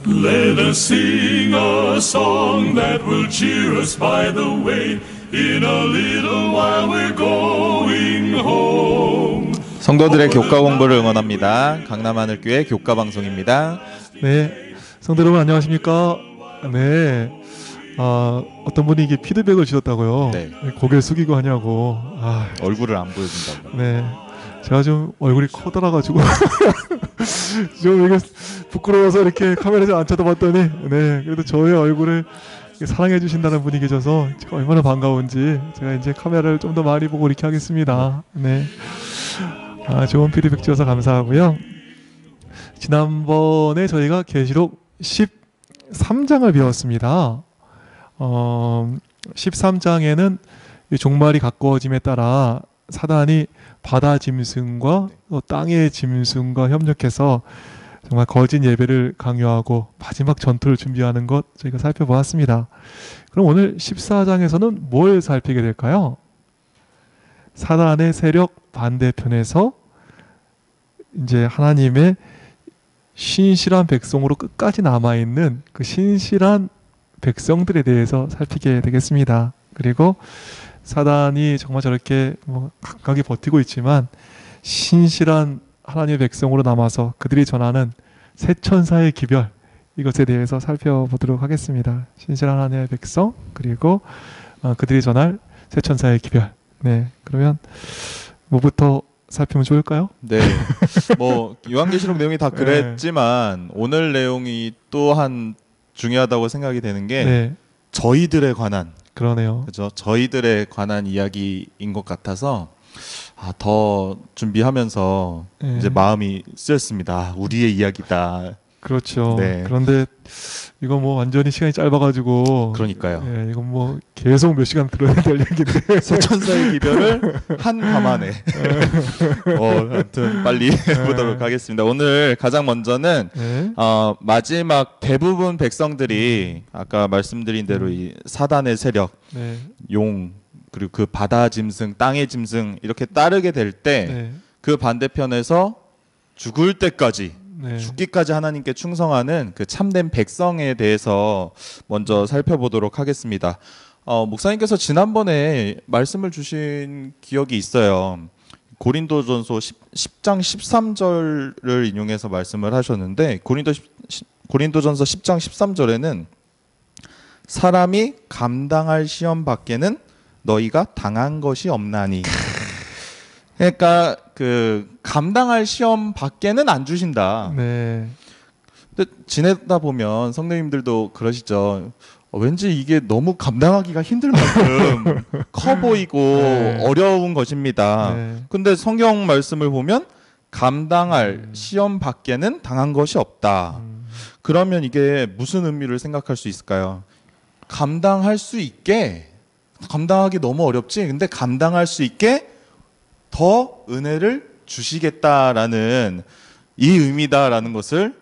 Let us sing a song that will cheer us by the way. In a little while we're going home. 성도들의 교과 공부를 응원합니다. 강남하늘교회 교과 방송입니다. 네, 성도 여러분 안녕하십니까? 네, 어떤 분이 이게 피드백을 주셨다고요. 네. 고개를 숙이고 하냐고. 얼굴을 안 보여준다고. 네, 제가 좀 얼굴이 커다라가지고 좀 이게 부끄러워서 이렇게 카메라에 안 쳐다봤더니, 네, 그래도 저의 얼굴을 사랑해 주신다는 분이 계셔서 제가 얼마나 반가운지 제가 이제 카메라를 좀 더 많이 보고 이렇게 하겠습니다. 네, 좋은 피드백 주셔서 감사하고요. 지난번에 저희가 계시록 13장을 배웠습니다. 13장에는 종말이 가까워짐에 따라 사단이 바다 짐승과 또 땅의 짐승과 협력해서 정말 거짓 예배를 강요하고 마지막 전투를 준비하는 것 저희가 살펴보았습니다. 그럼 오늘 14장에서는 뭘 살피게 될까요? 사단의 세력 반대편에서 이제 하나님의 신실한 백성으로 끝까지 남아있는 그 신실한 백성들에 대해서 살피게 되겠습니다. 그리고 사단이 정말 저렇게 각각이 버티고 있지만 신실한 하나님의 백성으로 남아서 그들이 전하는 새 천사의 기별, 이것에 대해서 살펴보도록 하겠습니다. 신실한 하나님의 백성, 그리고 그들이 전할 새 천사의 기별. 네, 그러면 뭐부터 살피면 좋을까요? 네, 뭐 요한계시록 내용이 다 그랬지만 오늘 내용이 또한 중요하다고 생각이 되는 게 저희들에 관한, 그러네요. 그죠? 저희들에 관한 이야기인 것 같아서 더 준비하면서 이제 마음이 쓰였습니다. 우리의 이야기다. 그렇죠. 네. 그런데 이거 뭐 완전히 시간이 짧아가지고, 그러니까요. 네, 이건 뭐 계속 몇 시간 들어야 될 얘기인데 새 천사의 기별을 한 밤 안에 아무튼 빨리 해보도록 하겠습니다. 오늘 가장 먼저는 마지막 대부분 백성들이 아까 말씀드린 대로 이 사단의 세력, 용, 그리고 그 바다 짐승, 땅의 짐승 이렇게 따르게 될 때 그 반대편에서 죽을 때까지, 죽기까지 하나님께 충성하는 그 참된 백성에 대해서 먼저 살펴보도록 하겠습니다. 목사님께서 지난번에 말씀을 주신 기억이 있어요. 고린도전서 10장 13절을 인용해서 말씀을 하셨는데, 고린도전서 10장 13절에는 사람이 감당할 시험 밖에는 너희가 당한 것이 없나니. 그러니까 그 감당할 시험 밖에는 안 주신다. 네. 근데 지내다 보면 성도님들도 그러시죠. 왠지 이게 너무 감당하기가 힘들 만큼 커 보이고 어려운 것입니다. 근데 성경 말씀을 보면 감당할 시험 밖에는 당한 것이 없다. 그러면 이게 무슨 의미를 생각할 수 있을까요? 감당할 수 있게, 감당하기 너무 어렵지, 근데 감당할 수 있게 더 은혜를 주시겠다라는 이 의미다라는 것을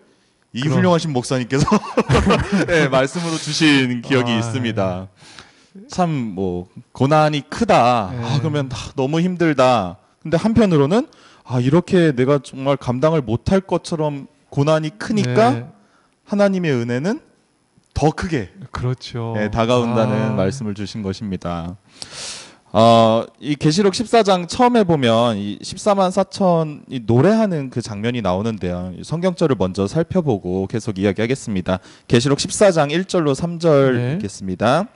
이 훌륭하신 목사님께서 말씀으로 주신 기억이 있습니다. 참 뭐 고난이 크다. 그러면 너무 힘들다. 근데 한편으로는 이렇게 내가 정말 감당을 못할 것처럼 고난이 크니까 하나님의 은혜는 더 크게 다가온다는 말씀을 주신 것입니다. 이 계시록 14장 처음에 보면 이 14만 4천이 노래하는 그 장면이 나오는데요. 성경절을 먼저 살펴보고 계속 이야기하겠습니다. 계시록 14장 1절로 3절 읽겠습니다.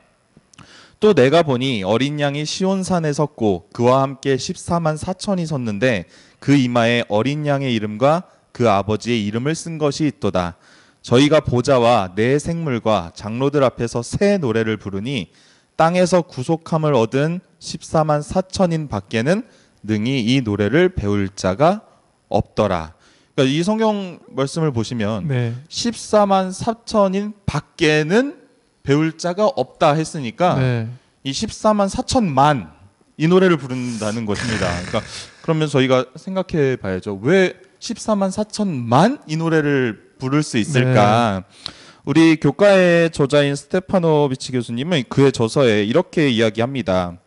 또 내가 보니 어린 양이 시온산에 섰고 그와 함께 14만 4천이 섰는데 그 이마에 어린 양의 이름과 그 아버지의 이름을 쓴 것이 있도다. 저희가 보좌와 네 생물과 장로들 앞에서 새 노래를 부르니 땅에서 구속함을 얻은 14만 4천인 밖에는 능히 이 노래를 배울 자가 없더라. 그러니까 이 성경 말씀을 보시면 14만 4천인 밖에는 배울 자가 없다 했으니까 이 14만 4천만 이 노래를 부른다는 것입니다. 그러니까 그러면 저희가 생각해 봐야죠. 왜 14만 4천만 이 노래를 부를 수 있을까? 우리 교과의 저자인 스테파노비치 교수님은 그의 저서에 이렇게 이야기합니다.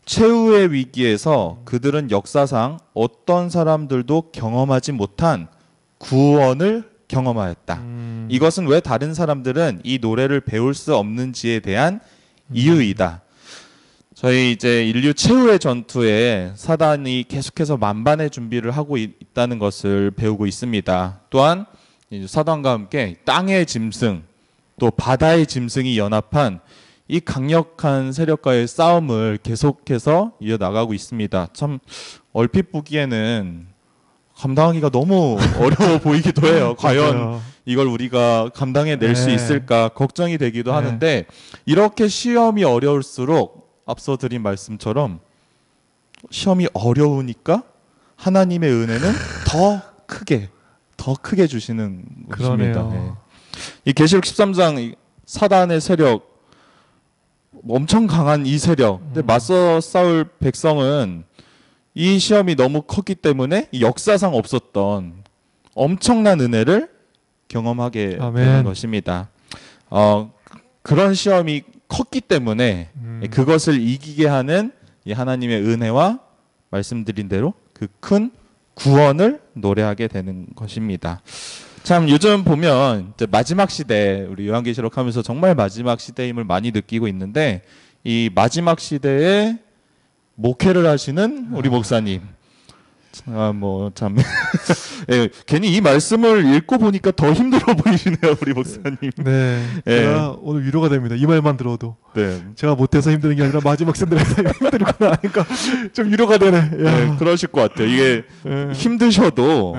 최후의 위기에서 그들은 역사상 어떤 사람들도 경험하지 못한 구원을 경험하였다. 이것은 왜 다른 사람들은 이 노래를 배울 수 없는지에 대한 이유이다. 저희 이제 인류 최후의 전투에 사단이 계속해서 만반의 준비를 하고 있다는 것을 배우고 있습니다. 또한 사단과 함께 땅의 짐승, 또 바다의 짐승이 연합한 이 강력한 세력과의 싸움을 계속해서 이어나가고 있습니다. 참 얼핏 보기에는 감당하기가 너무 어려워 보이기도 해요. 과연 이걸 우리가 감당해낼 수 있을까 걱정이 되기도 하는데, 이렇게 시험이 어려울수록 앞서 드린 말씀처럼 시험이 어려우니까 하나님의 은혜는 더 크게 주시는 것입니다. 네. 이 계시록 13장 사단의 세력, 엄청 강한 이 세력, 근데 맞서 싸울 백성은 이 시험이 너무 컸기 때문에 역사상 없었던 엄청난 은혜를 경험하게 되는 것입니다. 그런 시험이 컸기 때문에 그것을 이기게 하는 이 하나님의 은혜와 말씀드린 대로 그 큰 구원을 노래하게 되는 것입니다. 참 요즘 보면 이제 마지막 시대, 우리 요한계시록 하면서 정말 마지막 시대임을 많이 느끼고 있는데, 이 마지막 시대에 목회를 하시는 우리 목사님, 참 예, 괜히 이 말씀을 읽고 보니까 더 힘들어 보이시네요, 우리 목사님. 네, 제가 오늘 위로가 됩니다. 이 말만 들어도. 네. 제가 못해서 힘드는 게 아니라 마지막 생들에서 힘들구나 하니까 좀 위로가 되네. 네, 그러실 것 같아요. 이게 힘드셔도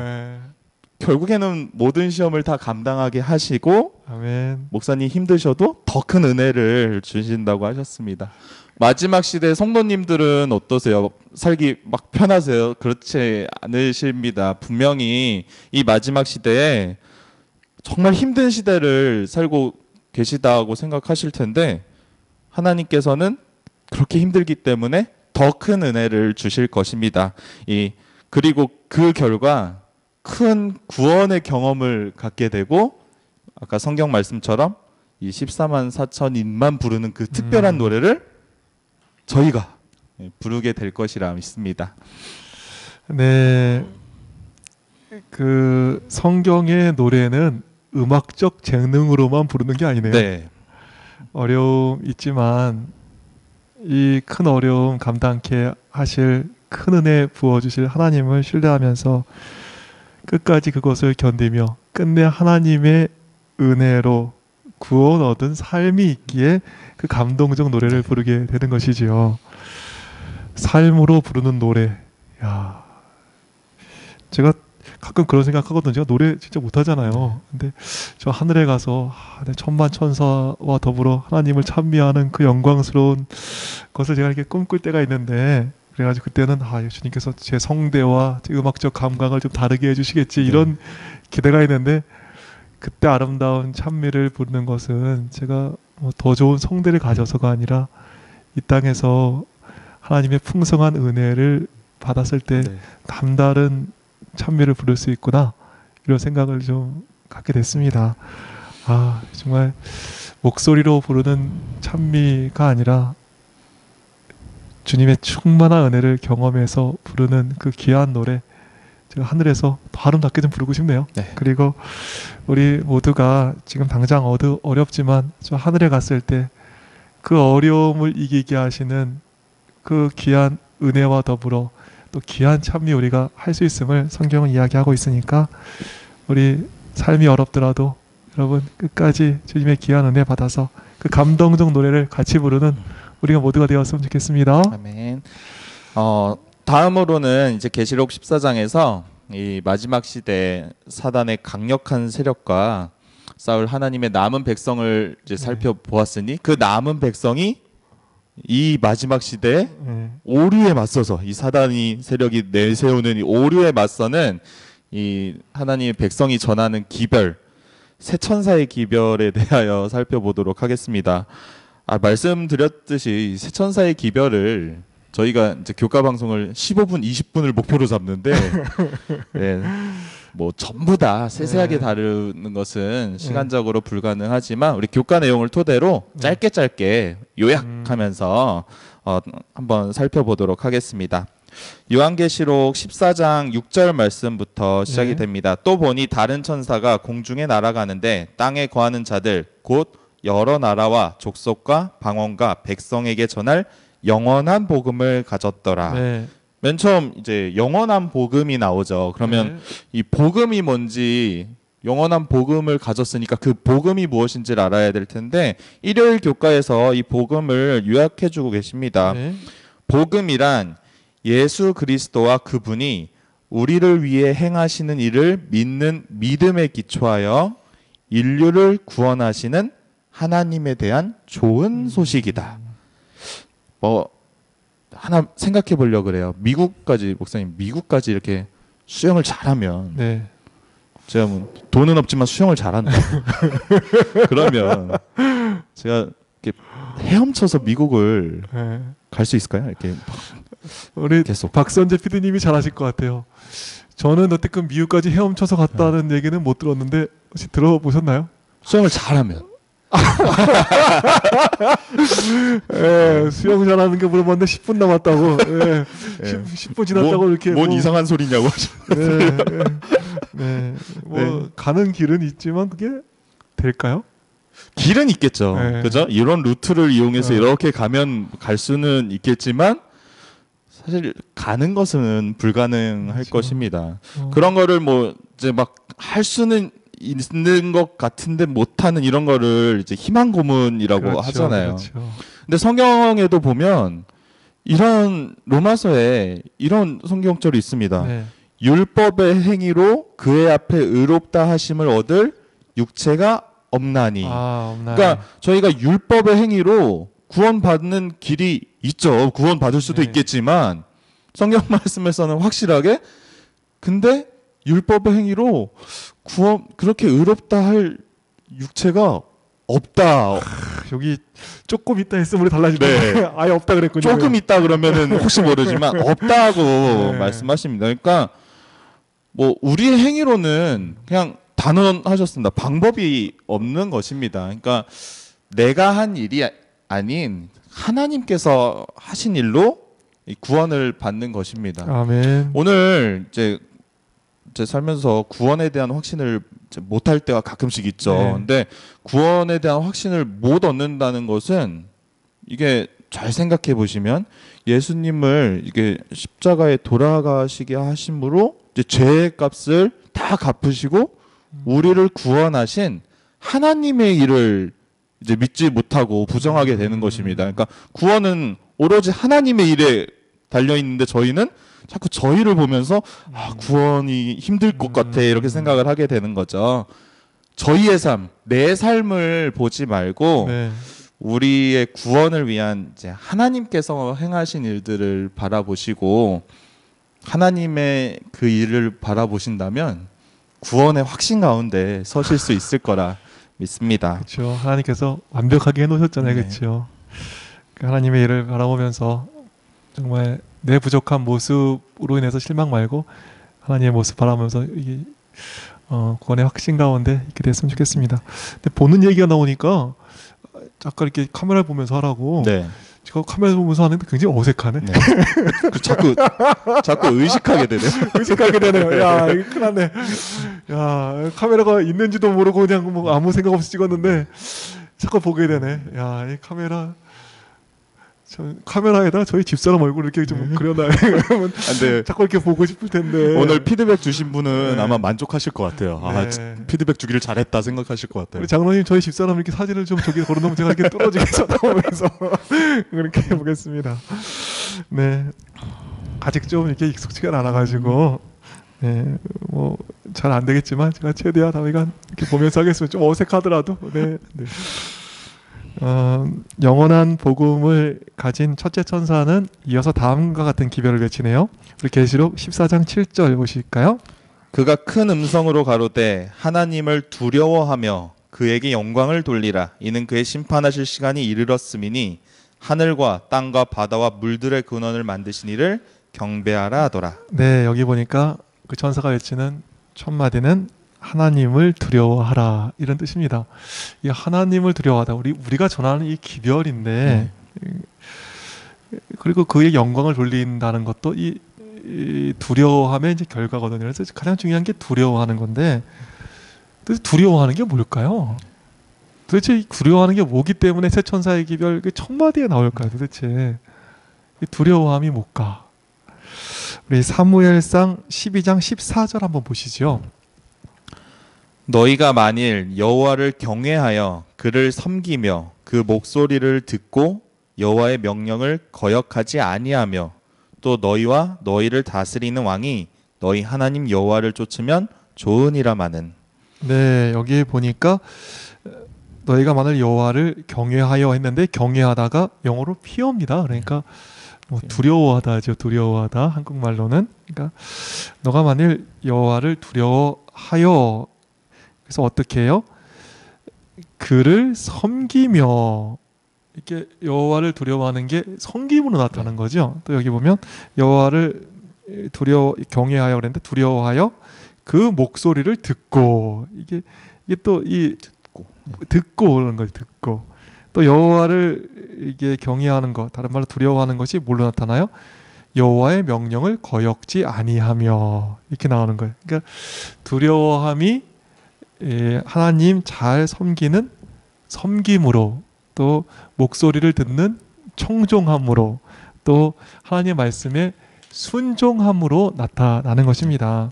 결국에는 모든 시험을 다 감당하게 하시고, 아멘. 목사님 힘드셔도 더 큰 은혜를 주신다고 하셨습니다. 마지막 시대 성도님들은 어떠세요? 살기 막 편하세요? 그렇지 않으십니다. 분명히 이 마지막 시대에 정말 힘든 시대를 살고 계시다고 생각하실 텐데, 하나님께서는 그렇게 힘들기 때문에 더 큰 은혜를 주실 것입니다. 그리고 그 결과 큰 구원의 경험을 갖게 되고, 아까 성경 말씀처럼 이 14만 4천인만 부르는 그 특별한 노래를 저희가 부르게 될 것이라 믿습니다. 네, 그 성경의 노래는 음악적 재능으로만 부르는 게 아니네요. 네. 어려움 있지만 이 큰 어려움 감당케 하실 큰 은혜 부어주실 하나님을 신뢰하면서 끝까지 그것을 견디며 끝내 하나님의 은혜로 구원 얻은 삶이 있기에 그 감동적 노래를 부르게 되는 것이지요. 삶으로 부르는 노래. 야, 제가 가끔 그런 생각하거든요. 제가 노래 진짜 못하잖아요. 근데 저 하늘에 가서 천만 천사와 더불어 하나님을 찬미하는 그 영광스러운 것을 제가 이렇게 꿈꿀 때가 있는데, 그래가지고 그때는 예수님께서 제 성대와 제 음악적 감각을 좀 다르게 해주시겠지, 이런 기대가 있는데, 그때 아름다운 찬미를 부르는 것은 제가 더 좋은 성대를 가져서가 아니라 이 땅에서 하나님의 풍성한 은혜를 받았을 때 남다른 찬미를 부를 수 있구나, 이런 생각을 좀 갖게 됐습니다. 정말 목소리로 부르는 찬미가 아니라 주님의 충만한 은혜를 경험해서 부르는 그 귀한 노래, 제가 하늘에서 더 아름답게 좀 부르고 싶네요. 네. 그리고 우리 모두가 지금 당장 어렵지만 저 하늘에 갔을 때 그 어려움을 이기게 하시는 그 귀한 은혜와 더불어 또 귀한 찬미 우리가 할 수 있음을 성경은 이야기하고 있으니까, 우리 삶이 어렵더라도 여러분 끝까지 주님의 귀한 은혜 받아서 그 감동적 노래를 같이 부르는 우리가 모두가 되었으면 좋겠습니다. 아멘. 다음으로는 이제 계시록 14장에서 이 마지막 시대 사단의 강력한 세력과 싸울 하나님의 남은 백성을 이제 살펴보았으니, 그 남은 백성이 이 마지막 시대에 오류에 맞서서, 이 사단이 세력이 내세우는 이 오류에 맞서는 이 하나님의 백성이 전하는 기별, 새 천사의 기별에 대하여 살펴보도록 하겠습니다. 말씀드렸듯이 새 천사의 기별을 저희가 이제 교과 방송을 15분, 20분을 목표로 잡는데 뭐 전부 다 세세하게 다루는 것은 시간적으로 불가능하지만, 우리 교과 내용을 토대로 짧게 요약하면서 한번 살펴보도록 하겠습니다. 요한계시록 14장 6절 말씀부터 시작이 네. 됩니다. 또 보니 다른 천사가 공중에 날아가는데 땅에 거하는 자들 곧 여러 나라와 족속과 방언과 백성에게 전할 영원한 복음을 가졌더라. 네. 맨 처음 이제 영원한 복음이 나오죠. 그러면 이 복음이 뭔지, 영원한 복음을 가졌으니까 그 복음이 무엇인지를 알아야 될 텐데, 일요일 교과에서 이 복음을 요약해주고 계십니다. 네. 복음이란 예수 그리스도와 그분이 우리를 위해 행하시는 일을 믿는 믿음에 기초하여 인류를 구원하시는 하나님에 대한 좋은 소식이다. 뭐 하나 생각해 보려고 그래요. 미국까지, 목사님, 미국까지 이렇게 수영을 잘하면, 네. 제가 뭐 돈은 없지만 수영을 잘한다. 그러면 제가 이렇게 헤엄쳐서 미국을 네. 갈 수 있을까요? 이렇게 우리 계속. 박선재 PD님이 잘하실 것 같아요. 저는 여태껏 미국까지 헤엄쳐서 갔다는 얘기는 못 들었는데 혹시 들어보셨나요? 수영을 잘하면. 예, 수영 잘하는 게 물어봤는데 10분 남았다고. 예, 예. 10분 지났다고 뭐, 이렇게. 뭔 뭐, 이상한 소리냐고. 네, 네. 뭐 네. 가는 길은 있지만 그게 될까요? 길은 있겠죠. 네. 그죠? 이런 루트를 이용해서 네. 이렇게 가면 갈 수는 있겠지만 사실 가는 것은 불가능할 그렇죠. 것입니다. 그런 거를 뭐 이제 막 할 수는 있는 것 같은데 못하는 이런 거를 이제 희망 고문이라고 그렇죠, 하잖아요. 그렇죠. 근데 성경에도 보면 이런 로마서에 이런 성경절이 있습니다. 네. 율법의 행위로 그의 앞에 의롭다 하심을 얻을 육체가 없나니. 아, 없나요? 그러니까 저희가 율법의 행위로 구원받는 길이 있죠. 구원받을 수도 네. 있겠지만 성경 말씀에서는 확실하게, 근데 율법의 행위로 구원, 그렇게 의롭다 할 육체가 없다. 여기 조금 있다 했으면 우리 달라지네. 네. 아예 없다 그랬군요. 조금 있다 그러면은 혹시 모르지만 없다고 네. 말씀하십니다. 그러니까 뭐 우리의 행위로는 그냥 단언하셨습니다. 방법이 없는 것입니다. 그러니까 내가 한 일이 아닌 하나님께서 하신 일로 이 구원을 받는 것입니다. 아멘. 오늘 이제 살면서 구원에 대한 확신을 못할 때가 가끔씩 있죠. 네. 근데 구원에 대한 확신을 못 얻는다는 것은, 이게 잘 생각해 보시면 예수님을 이게 십자가에 돌아가시게 하심으로 이제 죄의 값을 다 갚으시고 우리를 구원하신 하나님의 일을 이제 믿지 못하고 부정하게 되는 것입니다. 그러니까 구원은 오로지 하나님의 일에 달려 있는데 저희는 자꾸 저희를 보면서 구원이 힘들 것 같아 이렇게 생각을 하게 되는 거죠. 저희의 삶, 내 삶을 보지 말고 네. 우리의 구원을 위한 이제 하나님께서 행하신 일들을 바라보시고 하나님의 그 일을 바라보신다면 구원의 확신 가운데 서실 수 있을 거라 믿습니다. 그렇죠. 하나님께서 완벽하게 해놓으셨잖아요, 네. 그렇죠. 하나님의 일을 바라보면서 정말 내 부족한 모습으로 인해서 실망 말고 하나님의 모습 바라보면서 이게 구원의 확신 가운데 있게 됐으면 좋겠습니다. 근데 보는 얘기가 나오니까 아까 이렇게 카메라를 보면서 하라고. 네. 제가 카메라 보면서 하는데 굉장히 어색하네. 네. 자꾸 의식하게 되네요. 의식하게 되네요. 야, 이거 큰일 났네. 야, 카메라가 있는지도 모르고 그냥 뭐 아무 생각 없이 찍었는데 자꾸 보게 되네. 야, 이 카메라에다 저희 집사람 얼굴 이렇게 좀 그려놔요. 근데 자꾸 이렇게 보고 싶을 텐데. 오늘 피드백 주신 분은 네. 아마 만족하실 것 같아요. 네. 피드백 주기를 잘했다 생각하실 것 같아요. 우리 장로님 저희 집사람 이렇게 사진을 좀 저기 걸어놓으면 제가 이렇게 떨어지게 쳐다보면서 그렇게 해보겠습니다. 네, 아직 좀 이렇게 익숙지가 않아가지고 네, 뭐 잘 안 되겠지만 제가 최대한 저희가 이렇게 보면서 하겠습니다. 좀 어색하더라도 네. 네. 영원한 복음을 가진 첫째 천사는 이어서 다음과 같은 기별을 외치네요. 우리 계시록 14장 7절 보실까요? 그가 큰 음성으로 가로되 하나님을 두려워하며 그에게 영광을 돌리라. 이는 그의 심판하실 시간이 이르렀음이니 하늘과 땅과 바다와 물들의 근원을 만드신 이를 경배하라 하더라. 네, 여기 보니까 그 천사가 외치는 첫 마디는 하나님을 두려워하라 이런 뜻입니다. 이 하나님을 두려워하다 우리가 전하는 이 기별인데 그리고 그의 영광을 돌린다는 것도 이 두려워함의 이제 결과거든요. 그래서 가장 중요한 게 두려워하는 건데, 도대체 두려워하는 게 뭘까요? 도대체 이 두려워하는 게 뭐기 때문에 새 천사의 기별 그 첫 마디가 나올까요? 도대체 이 두려워함이 뭘까? 우리 사무엘상 12장 14절 한번 보시죠. 너희가 만일 여호와를 경외하여 그를 섬기며 그 목소리를 듣고 여호와의 명령을 거역하지 아니하며 또 너희와 너희를 다스리는 왕이 너희 하나님 여호와를 쫓으면 좋으니라마는. 네, 여기 보니까 너희가 만일 여호와를 경외하여 했는데 경외하다가 영어로 fear입니다. 그러니까 뭐 두려워하다죠. 두려워하다 한국말로는. 그러니까 너가 만일 여호와를 두려워하여, 그래서 어떻게 해요? 그를 섬기며, 이렇게 여호와를 두려워하는 게 섬김으로 나타나는 거죠. 또 여기 보면 여호와를 경외하여 그랬는데 두려워하여 그 목소리를 듣고, 이게 또 이 듣고 그런 거죠. 듣고 또 여호와를 이게 경외하는 것, 다른 말로 두려워하는 것이 뭘로 나타나요? 여호와의 명령을 거역지 아니하며, 이렇게 나오는 거예요. 그러니까 두려워함이 하나님 잘 섬기는 섬김으로, 또 목소리를 듣는 청종함으로, 또 하나님 말씀에 순종함으로 나타나는 것입니다.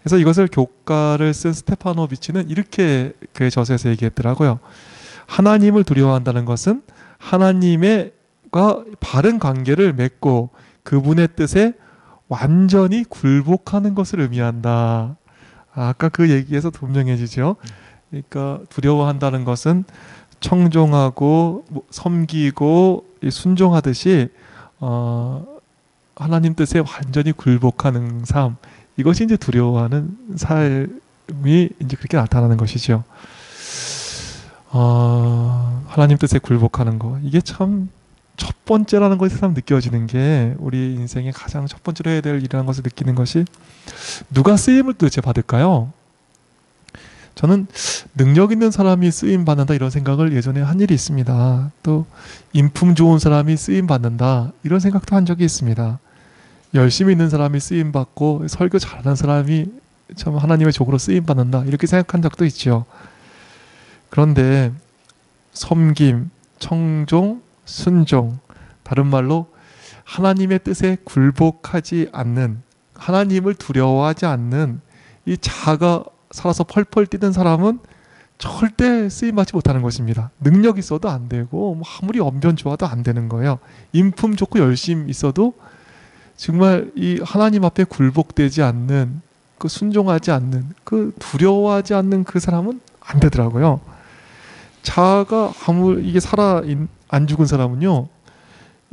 그래서 이것을 교과를 쓴 스테파노비치는 이렇게 그의 저서에서 얘기했더라고요. 하나님을 두려워한다는 것은 하나님과 바른 관계를 맺고 그분의 뜻에 완전히 굴복하는 것을 의미한다. 아까 그 얘기에서 분명해지죠. 그러니까 두려워한다는 것은 청종하고 섬기고 순종하듯이 하나님 뜻에 완전히 굴복하는 삶, 이것이 이제 두려워하는 삶이 이제 그렇게 나타나는 것이죠. 하나님 뜻에 굴복하는 거, 이게 참 첫 번째라는 것이 참 느껴지는 게, 우리 인생의 가장 첫 번째로 해야 될 일이라는 것을 느끼는 것이, 누가 쓰임을 도대체 받을까요? 저는 능력 있는 사람이 쓰임 받는다 이런 생각을 예전에 한 일이 있습니다. 또 인품 좋은 사람이 쓰임 받는다 이런 생각도 한 적이 있습니다. 열심히 있는 사람이 쓰임 받고 설교 잘하는 사람이 참 하나님의 종으로 쓰임 받는다 이렇게 생각한 적도 있죠. 그런데 섬김, 청종, 순종, 다른 말로 하나님의 뜻에 굴복하지 않는, 하나님을 두려워하지 않는 이 자아가 살아서 펄펄 뛰는 사람은 절대 쓰임받지 못하는 것입니다. 능력 있어도 안 되고, 아무리 언변 좋아도 안 되는 거예요. 인품 좋고 열심 있어도 정말 이 하나님 앞에 굴복되지 않는, 그 순종하지 않는, 그 두려워하지 않는 그 사람은 안 되더라고요. 자아가 아무리 이게 안 죽은 사람은요,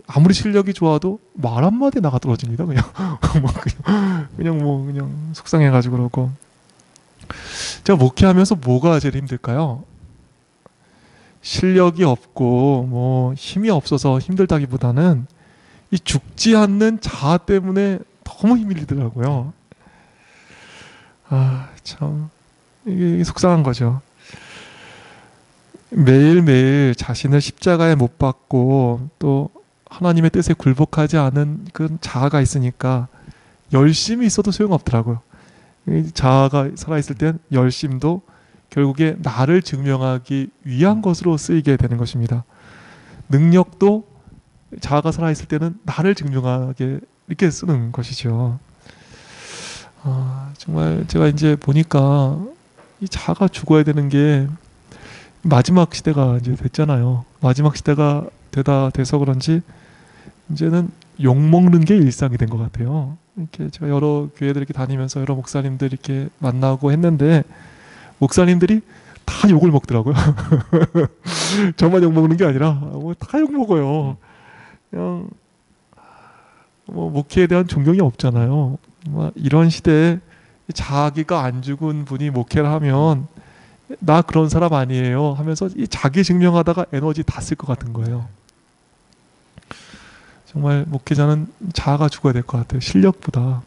아무리 실력이 좋아도 말 한마디 나가 떨어집니다. 그냥 속상해가지고 그러고. 제가 목회하면서 뭐가 제일 힘들까요? 실력이 없고 뭐 힘이 없어서 힘들다기보다는 이 죽지 않는 자아 때문에 너무 힘이 들더라고요. 참 이게 속상한 거죠. 매일매일 자신을 십자가에 못 박고 또 하나님의 뜻에 굴복하지 않은 그 자아가 있으니까 열심히 있어도 소용없더라고요. 자아가 살아있을 땐 열심도 결국에 나를 증명하기 위한 것으로 쓰이게 되는 것입니다. 능력도 자아가 살아있을 때는 나를 증명하게 이렇게 쓰는 것이죠. 정말 제가 이제 보니까 이 자아가 죽어야 되는 게 마지막 시대가 이제 됐잖아요. 마지막 시대가 돼서 그런지 이제는 욕먹는 게 일상이 된 것 같아요. 이렇게 제가 여러 교회들 이렇게 다니면서 여러 목사님들 이렇게 만나고 했는데 목사님들이 다 욕을 먹더라고요. 저만 욕 먹는 게 아니라 뭐 다 욕 먹어요. 그냥 뭐 목회에 대한 존경이 없잖아요. 이런 시대에 자기가 안 죽은 분이 목회를 하면 나 그런 사람 아니에요 하면서 이 자기 증명하다가 에너지 다 쓸 것 같은 거예요. 정말 목회자는 자아가 죽어야 될 것 같아요. 실력보다.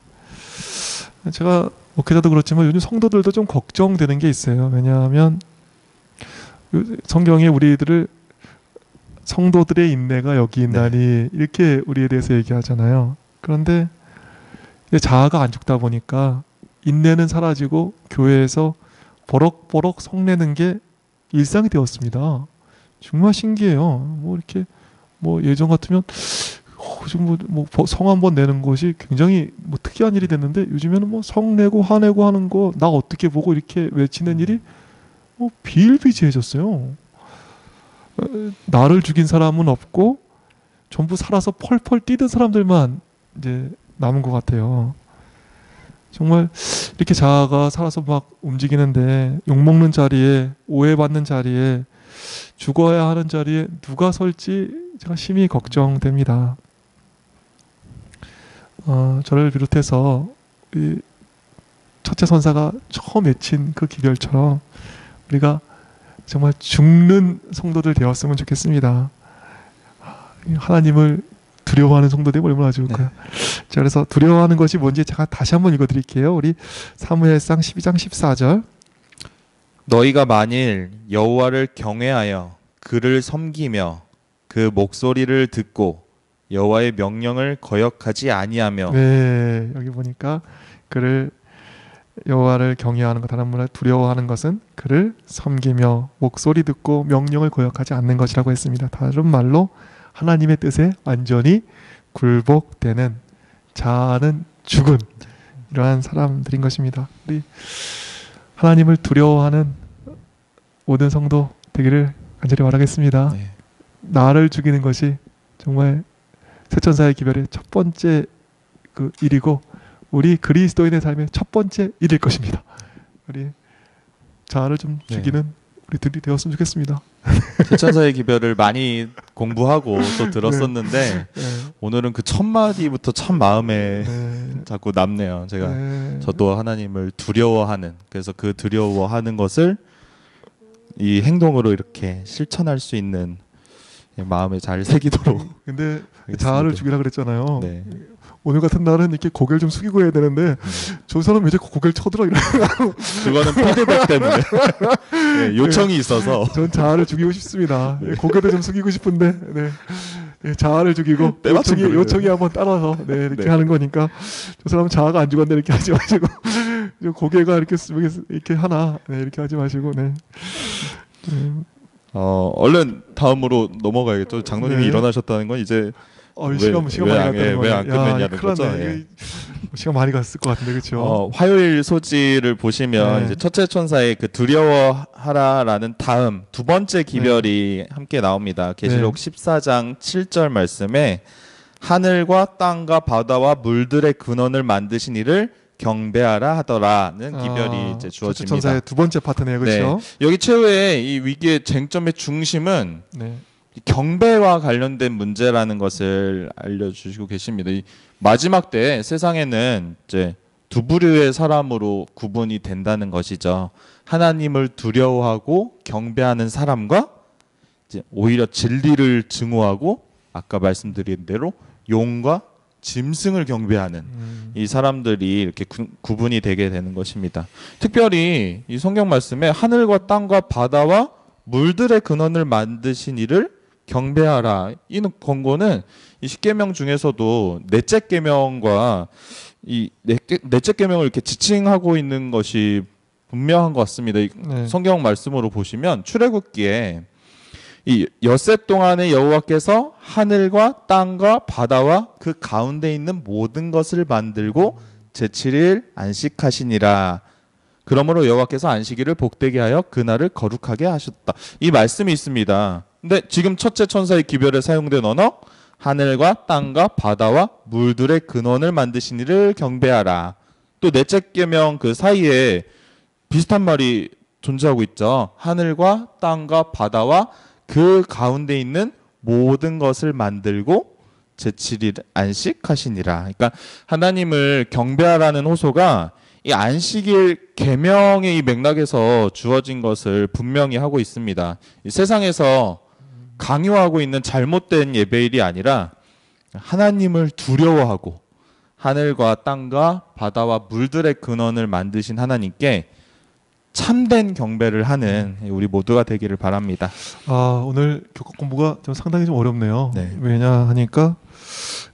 제가 목회자도 그렇지만 요즘 성도들도 좀 걱정되는 게 있어요. 왜냐하면 성경에 우리들을 성도들의 인내가 여기 있나니 이렇게 우리에 대해서 얘기하잖아요. 그런데 자아가 안 죽다 보니까 인내는 사라지고 교회에서 버럭버럭 성내는 게 일상이 되었습니다. 정말 신기해요. 뭐 이렇게 뭐 예전 같으면 요즘 뭐 성 한 번 내는 것이 굉장히 뭐 특이한 일이 됐는데 요즘에는 뭐 성 내고 화내고 하는 거 나 어떻게 보고 이렇게 외치는 일이 뭐 비일비재해졌어요. 나를 죽인 사람은 없고 전부 살아서 펄펄 뛰던 사람들만 이제 남은 것 같아요. 정말 이렇게 자아가 살아서 막 움직이는데 욕먹는 자리에, 오해받는 자리에, 죽어야 하는 자리에 누가 설지 제가 심히 걱정됩니다. 저를 비롯해서 이 첫째 선사가 처음 외친 그 기별처럼 우리가 정말 죽는 성도들 되었으면 좋겠습니다. 하나님을 두려워하는 성도들이 얼마나 좋을까요? 자, 그래서 두려워하는 것이 뭔지 제가 다시 한번 읽어드릴게요. 우리 사무엘상 12장 14절. 너희가 만일 여호와를 경외하여 그를 섬기며 그 목소리를 듣고 여호와의 명령을 거역하지 아니하며. 네, 여기 보니까 그를 여호와를 경외하는 것, 다른 말로 두려워하는 것은 그를 섬기며 목소리 듣고 명령을 거역하지 않는 것이라고 했습니다. 다른 말로 하나님의 뜻에 완전히 굴복되는, 자아는 죽은 이러한 사람들인 것입니다. 우리 하나님을 두려워하는 모든 성도 되기를 간절히 바라겠습니다. 네. 나를 죽이는 것이 정말 세천사의 기별의 첫 번째 그 일이고 우리 그리스도인의 삶의 첫 번째 일일 것입니다. 우리 자아를 좀 죽이는 우리들이 되었으면 좋겠습니다. 세천사의 기별을 많이 공부하고 또 들었었는데 오늘은 그 첫 마디부터 참 마음에 자꾸 남네요. 저도 하나님을 두려워하는, 그래서 그 두려워하는 것을 이 행동으로 이렇게 실천할 수 있는 마음에 잘 새기도록. 근데 자아를 죽이라 그랬잖아요. 네. 오늘 같은 날은 이렇게 고개를 좀 숙이고 해야 되는데 저 사람 왜 자꾸 고개를 쳐들어 이러고. 그거는 피드백 때문에 네, 요청이 있어서. 전 자아를 죽이고 싶습니다. 네. 고개도 좀 숙이고 싶은데 자아를 죽이고 요청이 한번 따라서 이렇게 하는 거니까 저 사람은 자아가 안 죽었네 이렇게 하지 마시고 고개가 이렇게 하나 이렇게 하지 마시고 얼른 다음으로 넘어가야겠죠. 장로님이 일어나셨다는 건 이제 시간 많이 갔다는 왜 안 끝냈냐는 거죠. 시간 많이 갔을 것 같은데 그렇죠. 화요일 소지를 보시면 이제 첫째 천사의 그 두려워하라라는 다음 두 번째 기별이 함께 나옵니다. 계시록 14장 7절 말씀에 하늘과 땅과 바다와 물들의 근원을 만드신 이를 경배하라 하더라는 기별이 이제 주어집니다. 첫째 천사의 두 번째 파트네요, 그렇죠? 여기 최후의 이 위기의 쟁점의 중심은 경배와 관련된 문제라는 것을 알려주시고 계십니다. 이 마지막 때 세상에는 이제 두 부류의 사람으로 구분이 된다는 것이죠. 하나님을 두려워하고 경배하는 사람과 이제 오히려 진리를 증오하고 아까 말씀드린 대로 용과 짐승을 경배하는 이 사람들이 이렇게 구분이 되게 되는 것입니다. 특별히 이 성경 말씀에 하늘과 땅과 바다와 물들의 근원을 만드신 이를 경배하라. 이 권고는 이 십계명 중에서도 넷째 계명과 이 넷째 계명을 이렇게 지칭하고 있는 것이 분명한 것 같습니다. 성경 말씀으로 보시면 출애굽기에 이 엿새 동안에 여호와께서 하늘과 땅과 바다와 그 가운데 있는 모든 것을 만들고 제7일 안식하시니라. 그러므로 여호와께서 안식일을 복되게 하여 그날을 거룩하게 하셨다. 이 말씀이 있습니다. 근데 지금 첫째 천사의 기별에 사용된 언어, 하늘과 땅과 바다와 물들의 근원을 만드신 이를 경배하라. 또 넷째 계명 그 사이에 비슷한 말이 존재하고 있죠. 하늘과 땅과 바다와 그 가운데 있는 모든 것을 만들고 제7일 안식하시니라. 그러니까 하나님을 경배하라는 호소가 이 안식일 계명의 이 맥락에서 주어진 것을 분명히 하고 있습니다. 이 세상에서 강요하고 있는 잘못된 예배일이 아니라 하나님을 두려워하고 하늘과 땅과 바다와 물들의 근원을 만드신 하나님께 참된 경배를 하는 우리 모두가 되기를 바랍니다. 오늘 교과 공부가 좀 상당히 좀 어렵네요. 네. 왜냐 하니까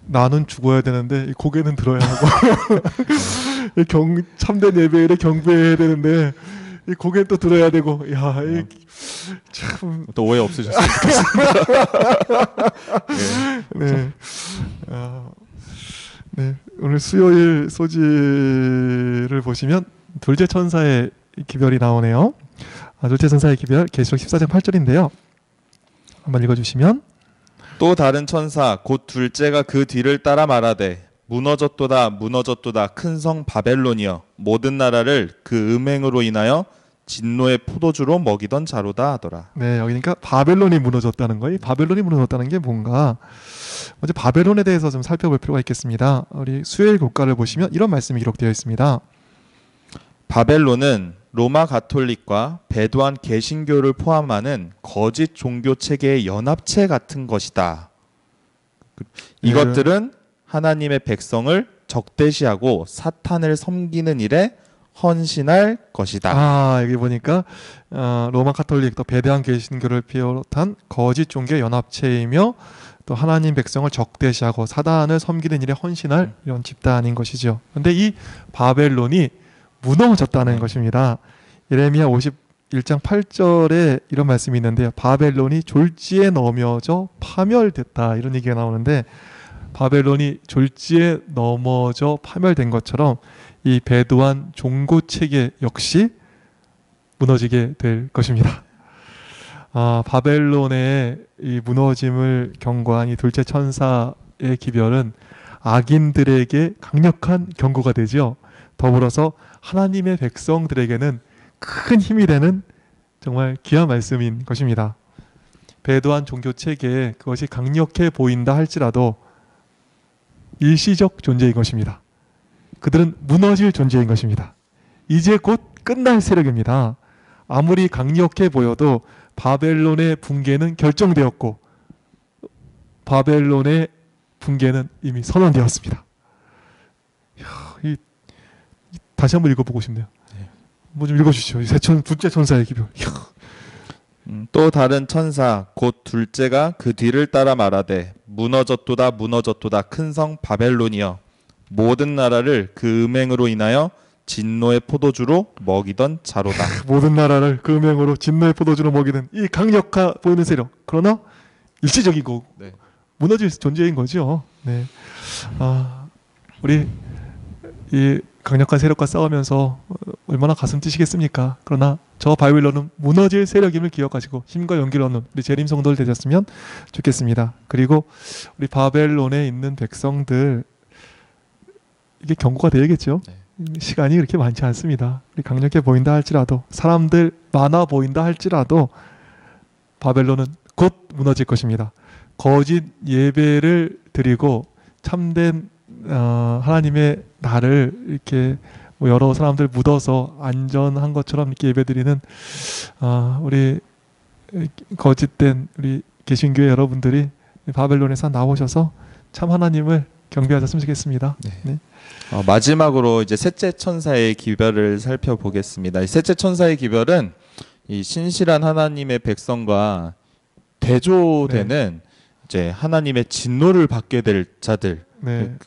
나는 죽어야 되는데 이 고개는 들어야 하고 참된 예배를 경배해야 되는데 이 고개는 또 들어야 되고 참 또 오해 없으셨으면 좋겠습니다. 네. 네. 오늘 수요일 소지를 보시면 둘째 천사의 기별이 나오네요. 둘째 천사의 기별 계시록 14장 8절인데요. 한번 읽어주시면 또 다른 천사 곧 둘째가 그 뒤를 따라 말하되 무너졌도다 무너졌도다 큰 성 바벨론이여 모든 나라를 그 음행으로 인하여 진노의 포도주로 먹이던 자로다 하더라. 네, 여기 그러니까 바벨론이 무너졌다는 거예요. 바벨론이 무너졌다는 게 뭔가 먼저 바벨론에 대해서 좀 살펴볼 필요가 있겠습니다. 우리 수요일 교과를 보시면 이런 말씀이 기록되어 있습니다. 바벨론은 로마 가톨릭과 배도한 개신교를 포함하는 거짓 종교 체계의 연합체 같은 것이다. 이것들은 하나님의 백성을 적대시하고 사탄을 섬기는 일에 헌신할 것이다. 여기 보니까 로마 가톨릭 또 배대한 개신교를 비롯한 거짓 종교 연합체이며 또 하나님 백성을 적대시하고 사단을 섬기는 일에 헌신할 이런 집단인 것이죠. 그런데 이 바벨론이 무너졌다는 것입니다. 예레미야 51장 8절에 이런 말씀이 있는데요. 바벨론이 졸지에 넘어져 파멸됐다 이런 얘기가 나오는데 바벨론이 졸지에 넘어져 파멸된 것처럼 이 배도한 종교 체계 역시 무너지게 될 것입니다. 바벨론의 이 무너짐을 경고한 이 둘째 천사의 기별은 악인들에게 강력한 경고가 되죠. 더불어서 하나님의 백성들에게는 큰 힘이 되는 정말 귀한 말씀인 것입니다. 배도한 종교 체계에 그것이 강력해 보인다 할지라도 일시적 존재인 것입니다. 그들은 무너질 존재인 것입니다. 이제 곧 끝날 세력입니다. 아무리 강력해 보여도 바벨론의 붕괴는 결정되었고 바벨론의 붕괴는 이미 선언되었습니다. 다시 한번 읽어보고 싶네요. 뭐 좀 읽어주시죠. 둘째 천사의 기별. 또 다른 천사 곧 둘째가 그 뒤를 따라 말하되 무너졌도다 무너졌도다 큰 성 바벨론이여 모든 나라를 그 음행으로 인하여 진노의 포도주로 먹이던 자로다. 모든 나라를 그 음행으로 진노의 포도주로 먹이는 이 강력하 보이는 세력. 그러나 일시적이고 무너질 존재인 거죠. 네. 우리 이 강력한 세력과 싸우면서 얼마나 가슴 뛰시겠습니까? 그러나 저 바벨론은 무너질 세력임을 기억하시고 힘과 용기를 얻는 우리 재림 성도들 되셨으면 좋겠습니다. 그리고 우리 바벨론에 있는 백성들 이게 경고가 되겠죠. 시간이 그렇게 많지 않습니다. 우리 강력해 보인다 할지라도 사람들 많아 보인다 할지라도 바벨론은 곧 무너질 것입니다. 거짓 예배를 드리고 참된 하나님의 날을 이렇게 여러 사람들 묻어서 안전한 것처럼 이렇게 예배드리는 우리 거짓된 우리 개신교회 여러분들이 바벨론에서 나오셔서 참 하나님을 경배하셨으면 좋겠습니다. 네. 마지막으로 이제 셋째 천사의 기별을 살펴보겠습니다. 이 셋째 천사의 기별은 이 신실한 하나님의 백성과 대조되는 이제 하나님의 진노를 받게 될 자들,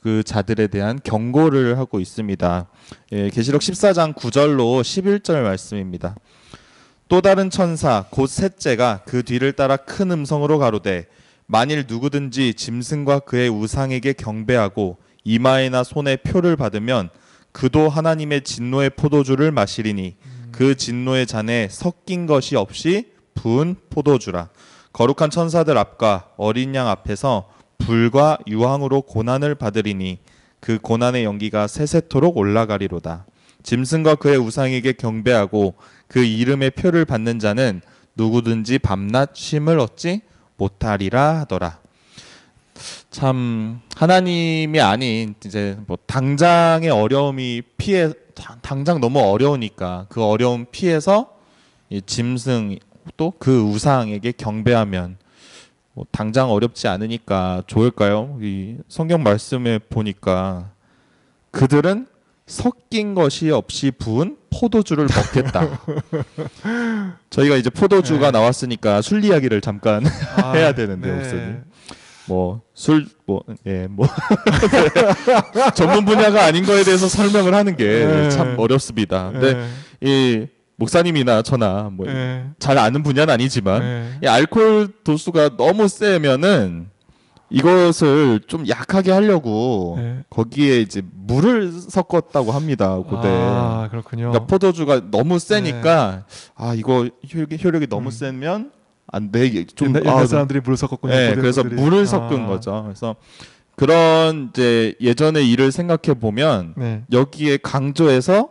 그 자들에 대한 경고를 하고 있습니다. 계시록 14장 9절로 11절 말씀입니다. 또 다른 천사 곧 셋째가 그 뒤를 따라 큰 음성으로 가로되 만일 누구든지 짐승과 그의 우상에게 경배하고 이마에나 손에 표를 받으면 그도 하나님의 진노의 포도주를 마시리니 그 진노의 잔에 섞인 것이 없이 부은 포도주라. 거룩한 천사들 앞과 어린 양 앞에서 불과 유황으로 고난을 받으리니 그 고난의 연기가 세세토록 올라가리로다. 짐승과 그의 우상에게 경배하고 그 이름의 표를 받는 자는 누구든지 밤낮 쉼을 얻지 못하리라 하더라. 참 하나님이 아닌 이제 뭐 당장의 어려움이 당장 너무 어려우니까 그 어려움 피해서 이 짐승 또 그 우상에게 경배하면 뭐 당장 어렵지 않으니까 좋을까요? 이 성경 말씀에 보니까 그들은 섞인 것이 없이 부은 포도주를 먹겠다. 저희가 이제 포도주가 나왔으니까 술 이야기를 잠깐 해야 되는데 목사님. 전문 분야가 아닌 거에 대해서 설명을 하는 게 참 어렵습니다. 근데 이 목사님이나 저나 잘 아는 분야는 아니지만 이 알코올 도수가 너무 세면은 이것을 좀 약하게 하려고 거기에 이제 물을 섞었다고 합니다. 고대. 아, 그렇군요. 그러니까 포도주가 너무 세니까 이거 효력이 너무 세면 안 돼. 좀 옛날 사람들이 물을 섞었군요. 그래서 물을 섞은 거죠. 그래서 그런 이제 예전의 일을 생각해 보면 여기에 강조해서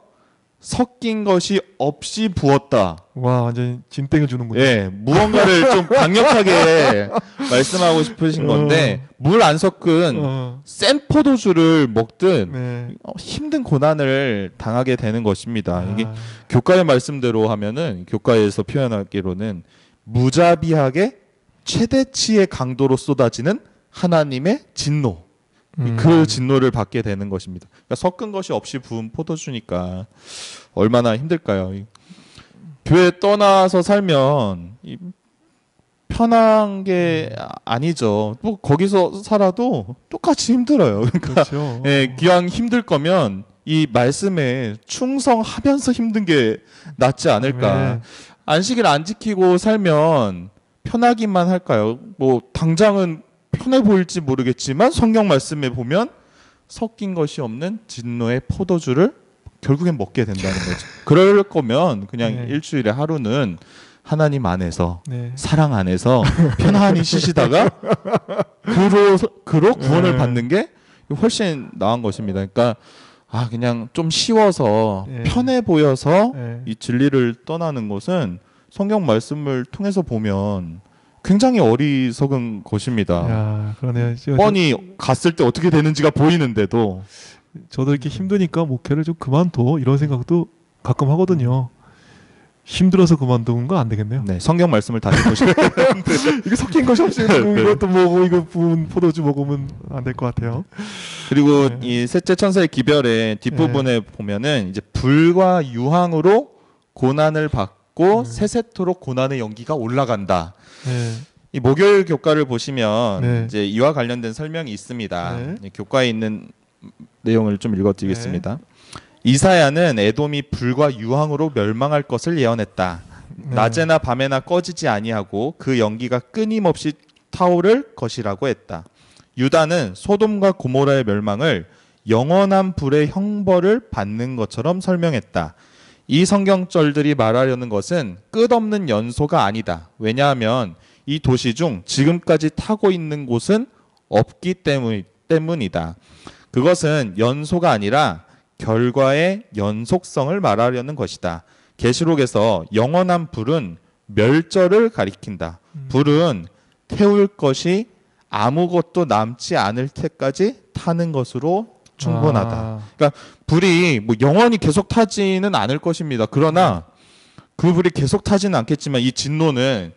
섞인 것이 없이 부었다. 와, 완전 진땡을 주는군요. 무언가를 좀 강력하게 말씀하고 싶으신 건데 물 안 섞은 센 포도주를 먹든 힘든 고난을 당하게 되는 것입니다. 이게 교과의 말씀대로 하면은 교과에서 표현하기로는 무자비하게 최대치의 강도로 쏟아지는 하나님의 진노. 그 진노를 받게 되는 것입니다. 그러니까 섞은 것이 없이 부은 포도주니까 얼마나 힘들까요? 교회 떠나서 살면 편한 게 아니죠. 또 거기서 살아도 똑같이 힘들어요. 그러니까 그렇죠. 기왕 힘들 거면 이 말씀에 충성하면서 힘든 게 낫지 않을까. 안식일 안 지키고 살면 편하기만 할까요? 당장은 편해 보일지 모르겠지만 성경 말씀에 보면 섞인 것이 없는 진노의 포도주를 결국엔 먹게 된다는 거죠. 그럴 거면 그냥 일주일에 하루는 하나님 안에서 사랑 안에서 편안히 쉬시다가 그로 구원을 받는 게 훨씬 나은 것입니다. 그러니까 그냥 좀 쉬워서 편해 보여서 이 진리를 떠나는 것은 성경 말씀을 통해서 보면 굉장히 어리석은 것입니다. 야, 그러네요. 뻔히 갔을 때 어떻게 되는지가 보이는데도 저도 이렇게 힘드니까 목회를 좀 그만둬 이런 생각도 가끔 하거든요. 힘들어서 그만두는 거 안 되겠네요. 성경 말씀을 다시 보시면 이게 섞인 것이 없이 이것도 먹고 이거 부은 포도주 먹으면 안 될 것 같아요. 그리고 이 셋째 천사의 기별의 뒷부분에 보면은 이제 불과 유황으로 고난을 받고 세세토록 고난의 연기가 올라간다. 이 목요일 교과를 보시면 이제 이와 관련된 설명이 있습니다. 교과에 있는 내용을 좀 읽어드리겠습니다. 이사야는 에돔이 불과 유황으로 멸망할 것을 예언했다. 낮에나 밤에나 꺼지지 아니하고 그 연기가 끊임없이 타오를 것이라고 했다. 유다는 소돔과 고모라의 멸망을 영원한 불의 형벌을 받는 것처럼 설명했다. 이 성경절들이 말하려는 것은 끝없는 연소가 아니다. 왜냐하면 이 도시 중 지금까지 타고 있는 곳은 없기 때문이다. 그것은 연소가 아니라 결과의 연속성을 말하려는 것이다. 계시록에서 영원한 불은 멸절을 가리킨다. 불은 태울 것이 아무것도 남지 않을 때까지 타는 것으로 충분하다. 그러니까 불이 영원히 계속 타지는 않을 것입니다. 그러나 그 불이 계속 타지는 않겠지만 이 진노는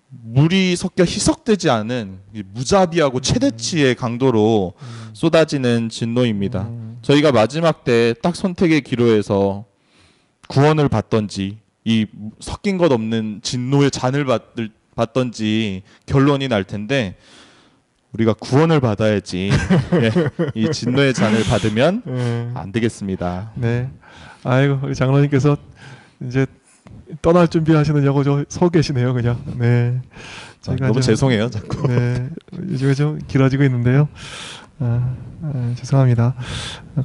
물이 섞여 희석되지 않은 무자비하고 최대치의 강도로 쏟아지는 진노입니다. 저희가 마지막 때 딱 선택의 기로에서 구원을 받던지 이 섞인 것 없는 진노의 잔을 받던지 결론이 날 텐데 우리가 구원을 받아야지 이 진노의 잔을 받으면 안 되겠습니다. 네. 아이고 우리 장로님께서 이제 떠날 준비하시느냐고 서 계시네요, 그냥. 네. 너무 죄송해요, 자꾸. 네. 요즘에 좀 길어지고 있는데요. 죄송합니다.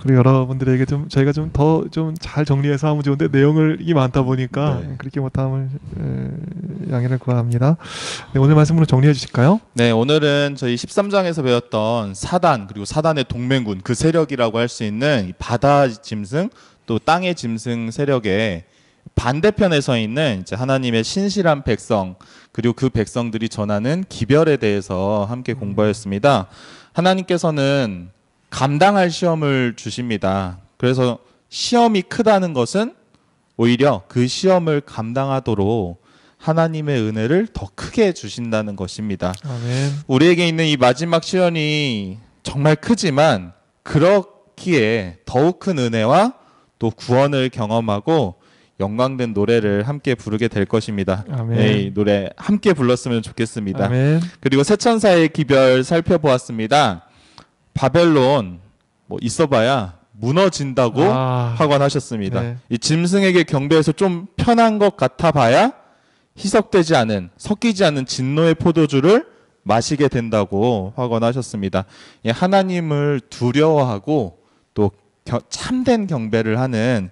그리고 여러분들에게 좀 저희가 좀 더 좀 잘 정리해서 하면 좋은데 내용이 많다 보니까 그렇게 못함을 양해를 구합니다. 네, 오늘 말씀으로 정리해 주실까요? 네, 오늘은 저희 13장에서 배웠던 사단 그리고 사단의 동맹군 그 세력이라고 할 수 있는 바다 짐승 또 땅의 짐승 세력의 반대편에 서 있는 이제 하나님의 신실한 백성 그리고 그 백성들이 전하는 기별에 대해서 함께 공부하였습니다. 하나님께서는 감당할 시험을 주십니다. 그래서 시험이 크다는 것은 오히려 그 시험을 감당하도록 하나님의 은혜를 더 크게 주신다는 것입니다. 아멘. 우리에게 있는 이 마지막 시련이 정말 크지만 그렇기에 더욱 큰 은혜와 또 구원을 경험하고 영광된 노래를 함께 부르게 될 것입니다. 아멘. 네, 이 노래 함께 불렀으면 좋겠습니다. 아멘. 그리고 새 천사의 기별 살펴보았습니다. 바벨론 뭐 있어봐야 무너진다고 확언하셨습니다. 네. 이 짐승에게 경배해서 좀 편한 것 같아봐야 희석되지 않은, 섞이지 않은 진노의 포도주를 마시게 된다고 확언하셨습니다. 예, 하나님을 두려워하고 또 참된 경배를 하는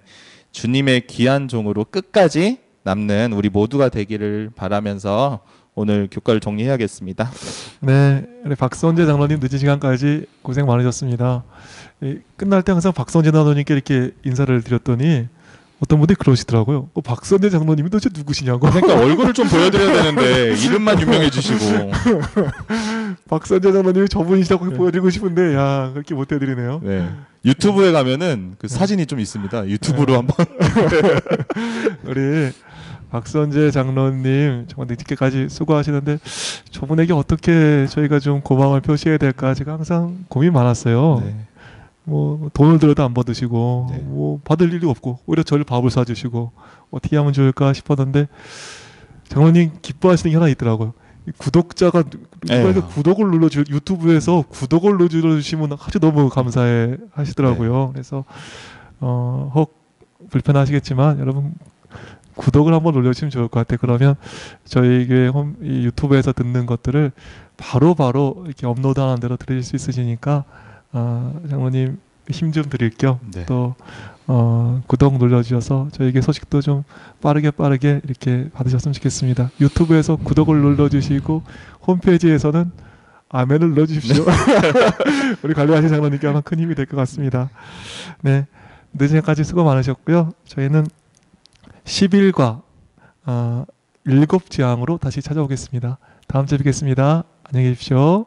주님의 귀한 종으로 끝까지 남는 우리 모두가 되기를 바라면서 오늘 교과를 정리해야겠습니다. 네, 우리 박선재 장로님 늦은 시간까지 고생 많으셨습니다. 끝날 때 항상 박선재 장로님께 이렇게 인사를 드렸더니 어떤 분들이 그러시더라고요. 박선재 장로님이 도대체 누구시냐고. 그러니까 얼굴을 좀 보여드려야 되는데 이름만 유명해 주시고. 박선재 장로님이 저분이시라고 보여드리고 싶은데 야 그렇게 못 해드리네요. 네. 유튜브에 가면은 그 사진이 좀 있습니다. 유튜브로 한번. 우리 박선재 장로님 정말 늦게까지 수고하시는데 저분에게 어떻게 저희가 좀 고마움을 표시해야 될까 제가 항상 고민이 많았어요. 네. 뭐 돈을 들여도 안 받으시고 네. 뭐 받을 일이 없고 오히려 저를 밥을 사주시고 어떻게 하면 좋을까 싶었는데 장로님 기뻐하시는 게 하나 있더라고요. 이 구독자가 누가 구독을 눌러주 유튜브에서 구독을 눌러주시면 아주 너무 감사해 하시더라고요. 그래서 혹 불편하시겠지만 여러분 구독을 한번 눌러주시면 좋을 것 같아요. 그러면 저희에게 이 유튜브에서 듣는 것들을 바로바로 이렇게 업로드하는 대로 들으실 수 있으시니까 장로님 힘 좀 드릴 겸 또 구독 눌러주셔서 저에게 소식도 좀 빠르게 이렇게 받으셨으면 좋겠습니다. 유튜브에서 구독을 눌러주시고 홈페이지에서는 아멘을 눌러주십시오. 우리 관리하신 장로님께 아마 큰 힘이 될 것 같습니다. 네, 늦은 시간까지 수고 많으셨고요. 저희는 10일과 7지향으로 다시 찾아오겠습니다. 다음 주에 뵙겠습니다. 안녕히 계십시오.